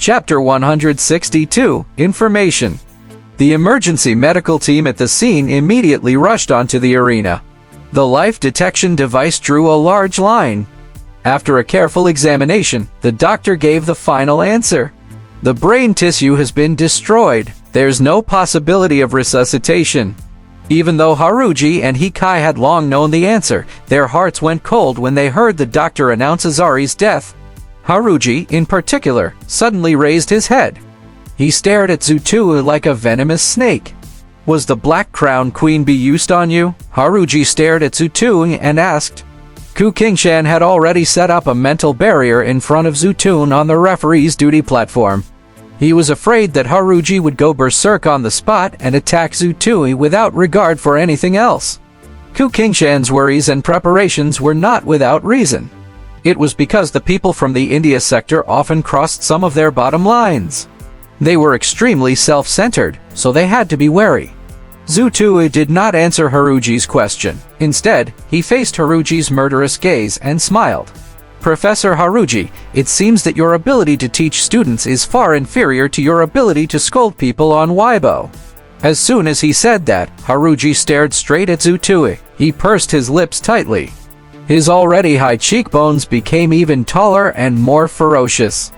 Chapter 162, Information. The emergency medical team at the scene immediately rushed onto the arena. The life detection device drew a large line. After a careful examination, the doctor gave the final answer. The brain tissue has been destroyed. There's no possibility of resuscitation. Even though Haruji and Hikai had long known the answer, their hearts went cold when they heard the doctor announce Azari's death. Haruji, in particular, suddenly raised his head. He stared at Zutui like a venomous snake. "Was the Black Crown Queen be used on you?" Haruji stared at Zutui and asked. Ku Kingshan had already set up a mental barrier in front of Zutun on the referee's duty platform. He was afraid that Haruji would go berserk on the spot and attack Zutui without regard for anything else. Ku Kingshan's worries and preparations were not without reason. It was because the people from the India sector often crossed some of their bottom lines. They were extremely self-centered, so they had to be wary. Zutui did not answer Haruji's question. Instead, he faced Haruji's murderous gaze and smiled. "Professor Haruji, it seems that your ability to teach students is far inferior to your ability to scold people on Weibo." As soon as he said that, Haruji stared straight at Zutui. He pursed his lips tightly. His already high cheekbones became even taller and more ferocious.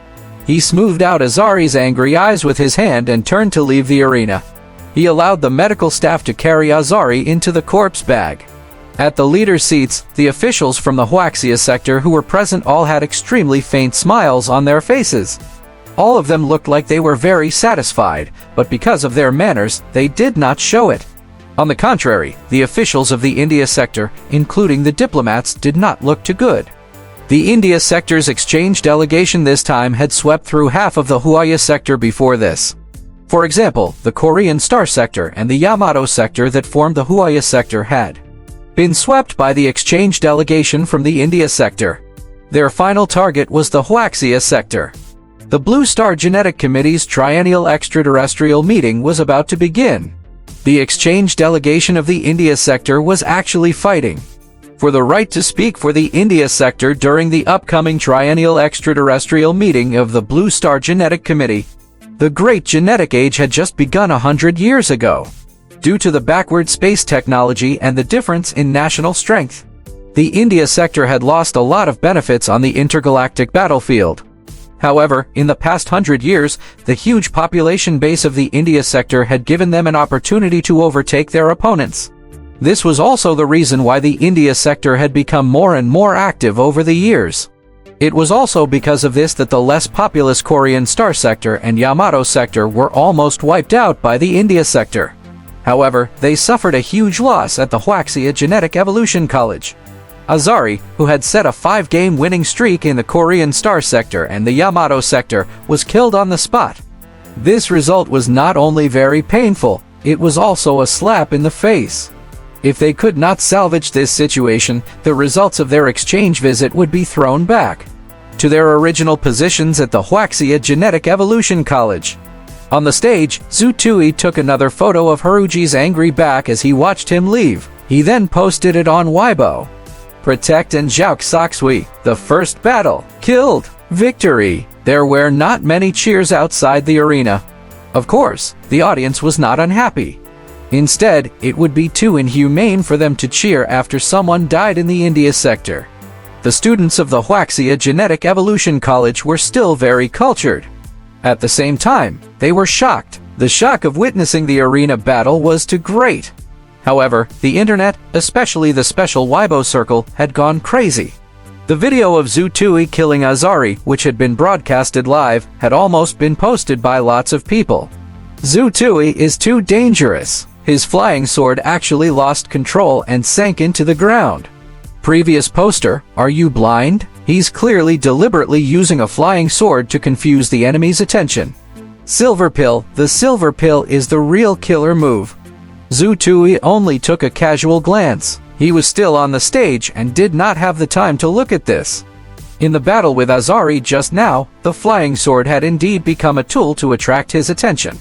He smoothed out Azari's angry eyes with his hand and turned to leave the arena. He allowed the medical staff to carry Azari into the corpse bag. At the leader seats, the officials from the Wuxia sector who were present all had extremely faint smiles on their faces. All of them looked like they were very satisfied, but because of their manners, they did not show it. On the contrary, the officials of the India sector, including the diplomats, did not look too good. The India sector's exchange delegation this time had swept through half of the Wuxia sector before this. For example, the Korean Star sector and the Yamato sector that formed the Wuxia sector had been swept by the exchange delegation from the India sector. Their final target was the Wuxia sector. The Blue Star Genetic Committee's triennial extraterrestrial meeting was about to begin. The exchange delegation of the India sector was actually fighting for the right to speak for the India sector during the upcoming triennial extraterrestrial meeting of the Blue Star Genetic Committee. The Great Genetic Age had just begun 100 years ago. Due to the backward space technology and the difference in national strength, the India sector had lost a lot of benefits on the intergalactic battlefield. However, in the past 100 years, the huge population base of the India sector had given them an opportunity to overtake their opponents. This was also the reason why the India sector had become more and more active over the years. It was also because of this that the less populous Korean Star sector and Yamato sector were almost wiped out by the India sector. However, they suffered a huge loss at the Wuxia Genetic Evolution College. Azari, who had set a 5-game winning streak in the Korean Star sector and the Yamato sector, was killed on the spot. This result was not only very painful, it was also a slap in the face. If they could not salvage this situation, the results of their exchange visit would be thrown back to their original positions at the Wuxia Genetic Evolution College. On the stage, Zutui took another photo of Haruji's angry back as he watched him leave. He then posted it on Weibo. Protect and Zhaok Soksui, the first battle, killed, victory. There were not many cheers outside the arena. Of course, the audience was not unhappy. Instead, it would be too inhumane for them to cheer after someone died in the India sector. The students of the Wuxia Genetic Evolution College were still very cultured. At the same time, they were shocked. The shock of witnessing the arena battle was too great. However, the internet, especially the special Weibo circle, had gone crazy. The video of Zutui killing Azari, which had been broadcasted live, had almost been posted by lots of people. Zutui is too dangerous. His flying sword actually lost control and sank into the ground. Previous poster, are you blind? He's clearly deliberately using a flying sword to confuse the enemy's attention. Silver pill, the silver pill is the real killer move. Zutui only took a casual glance. He was still on the stage and did not have the time to look at this. In the battle with Azari just now, the flying sword had indeed become a tool to attract his attention.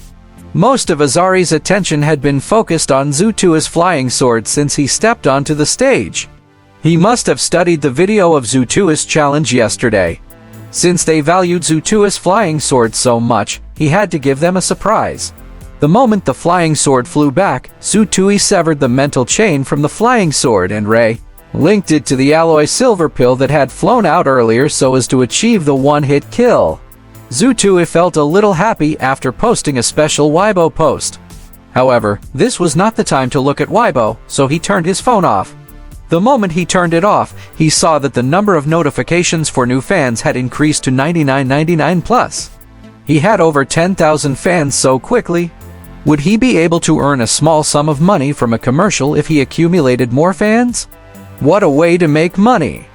Most of Azari's attention had been focused on Zutui's flying sword since he stepped onto the stage. He must have studied the video of Zutui's challenge yesterday. Since they valued Zhu Tui's flying sword so much, he had to give them a surprise. The moment the flying sword flew back, Zhu Tui severed the mental chain from the flying sword and linked it to the alloy silver pill that had flown out earlier so as to achieve the one-hit kill. Zhu Tui felt a little happy after posting a special Weibo post. However, this was not the time to look at Weibo, so he turned his phone off. The moment he turned it off, he saw that the number of notifications for new fans had increased to 99.99 plus. He had over 10,000 fans so quickly. Would he be able to earn a small sum of money from a commercial if he accumulated more fans? What a way to make money!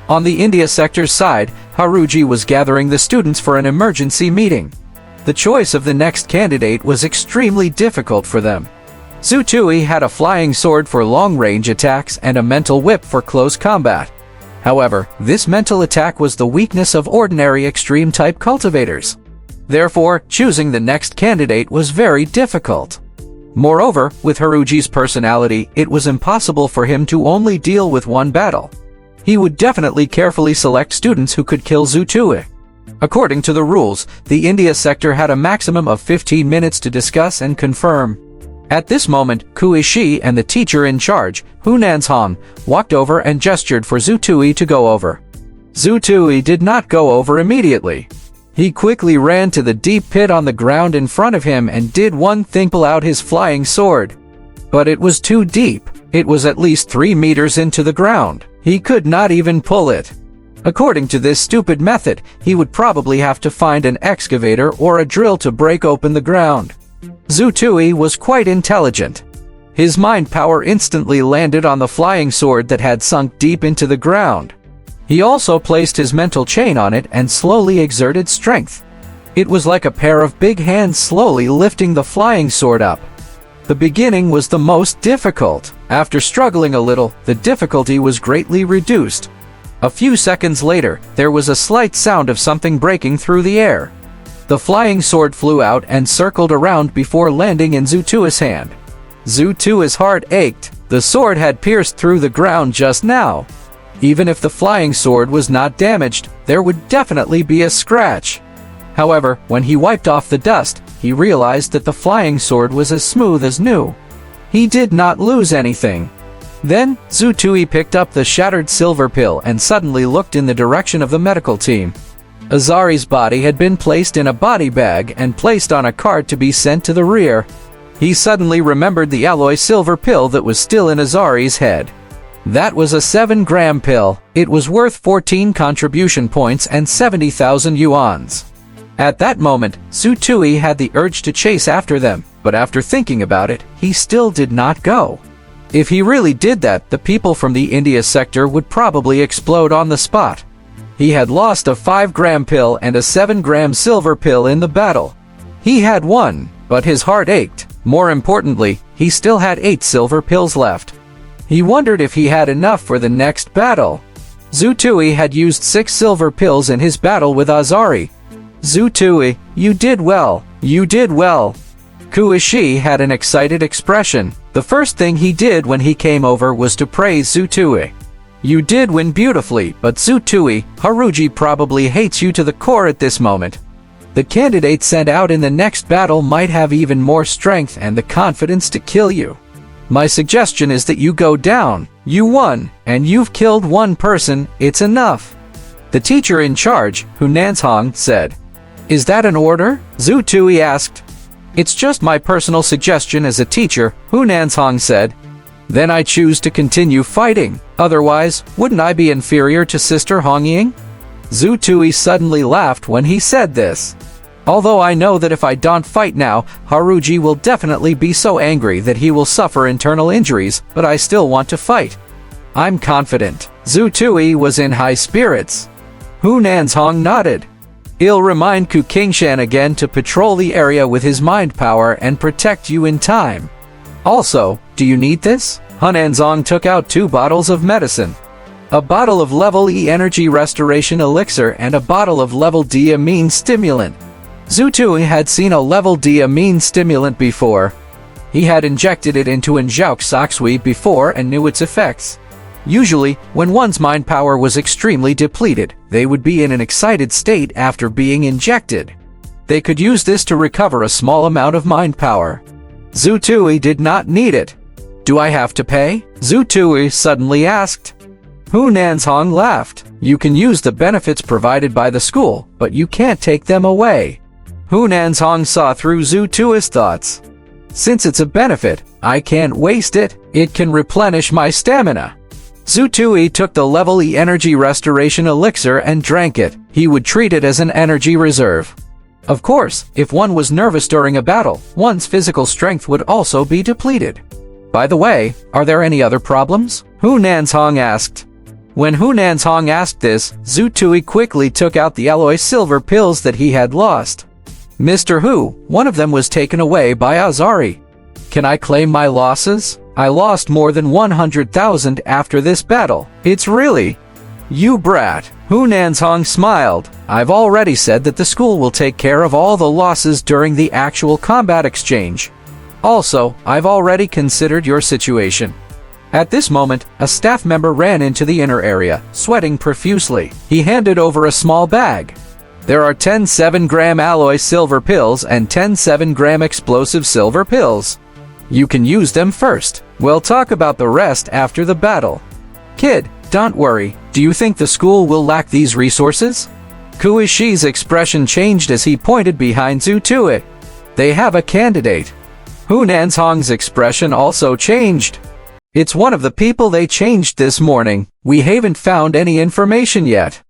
On the India sector's side, Haruji was gathering the students for an emergency meeting. The choice of the next candidate was extremely difficult for them. Zhu Tui had a flying sword for long-range attacks and a mental whip for close combat. However, this mental attack was the weakness of ordinary extreme-type cultivators. Therefore, choosing the next candidate was very difficult. Moreover, with Haruji's personality, it was impossible for him to only deal with one battle. He would definitely carefully select students who could kill Zhu Tui. According to the rules, the India sector had a maximum of 15 minutes to discuss and confirm. At this moment, Kui Shi and the teacher in charge, Hu Nanzhong, walked over and gestured for Zhu Tui to go over. Zhu Tui did not go over immediately. He quickly ran to the deep pit on the ground in front of him and did one thing: pull out his flying sword. But it was too deep. It was at least 3 meters into the ground. He could not even pull it. According to this stupid method, he would probably have to find an excavator or a drill to break open the ground. Zhu Tui was quite intelligent. His mind power instantly landed on the flying sword that had sunk deep into the ground. He also placed his mental chain on it and slowly exerted strength. It was like a pair of big hands slowly lifting the flying sword up. The beginning was the most difficult. After struggling a little, the difficulty was greatly reduced. A few seconds later, there was a slight sound of something breaking through the air. The flying sword flew out and circled around before landing in Zhu Tui's hand. Zhu Tui's heart ached. The sword had pierced through the ground just now. Even if the flying sword was not damaged, there would definitely be a scratch. However, when he wiped off the dust, he realized that the flying sword was as smooth as new. He did not lose anything. Then, Zhu Tui picked up the shattered silver pill and suddenly looked in the direction of the medical team. Azari's body had been placed in a body bag and placed on a cart to be sent to the rear. He suddenly remembered the alloy silver pill that was still in Azari's head. That was a 7-gram pill. It was worth 14 contribution points and 70,000 yuans. At that moment, Zhu Tui had the urge to chase after them, but after thinking about it, he still did not go. If he really did that, the people from the India sector would probably explode on the spot. He had lost a 5-gram pill and a 7-gram silver pill in the battle. He had won, but his heart ached. More importantly, he still had 8 silver pills left. He wondered if he had enough for the next battle. Zhu Tui had used 6 silver pills in his battle with Azari. Zhu Tui, you did well. You did well. Kui Shi had an excited expression. The first thing he did when he came over was to praise Zhu Tui. You did win beautifully, but Zhu Tui, Haruji probably hates you to the core at this moment. The candidate sent out in the next battle might have even more strength and the confidence to kill you. My suggestion is that you go down. You won, and you've killed one person. It's enough. The teacher in charge, Hu Nanzhong, said. Is that an order? Zhu Tui asked. It's just my personal suggestion as a teacher, Hu Nanzhong said. Then I choose to continue fighting. Otherwise, wouldn't I be inferior to Sister Hongying? Zhu Tui suddenly laughed when he said this. Although I know that if I don't fight now, Haruji will definitely be so angry that he will suffer internal injuries, but I still want to fight. I'm confident. Zhu Tui was in high spirits. Hu Nanzhong nodded. He'll remind Ku Kingshan again to patrol the area with his mind power and protect you in time. Also, do you need this? Hu Nanzhong took out 2 bottles of medicine. A bottle of level E energy restoration elixir and a bottle of level D amine stimulant. Zhu Tui had seen a level D amine stimulant before. He had injected it into Zhaox Soxui before and knew its effects. Usually, when one's mind power was extremely depleted, they would be in an excited state after being injected. They could use this to recover a small amount of mind power. Zhu Tui did not need it. Do I have to pay? Zhu Tui suddenly asked. Hu Nanzhong laughed. You can use the benefits provided by the school, but you can't take them away. Hu Nanzhong saw through Zhu Tui's thoughts. Since it's a benefit, I can't waste it. It can replenish my stamina. Zhu Tui took the level E energy restoration elixir and drank it. He would treat it as an energy reserve. Of course, if one was nervous during a battle, one's physical strength would also be depleted. By the way, are there any other problems? Hu Nanzhong asked. When Hu Nanzhong asked this, Zhu Tui quickly took out the alloy silver pills that he had lost. Mr. Hu, one of them was taken away by Azari. Can I claim my losses? I lost more than 100,000 after this battle. It's really... You brat. Hu Nanzhong smiled. I've already said that the school will take care of all the losses during the actual combat exchange. Also, I've already considered your situation. At this moment, a staff member ran into the inner area, sweating profusely. He handed over a small bag. There are 10 7-gram alloy silver pills and 10 7-gram explosive silver pills. You can use them first. We'll talk about the rest after the battle. Kid, don't worry. Do you think the school will lack these resources? Kui Shi's expression changed as he pointed behind Zhu Tui. They have a candidate. Hu Nanzhong's expression also changed. It's one of the people they changed this morning. We haven't found any information yet.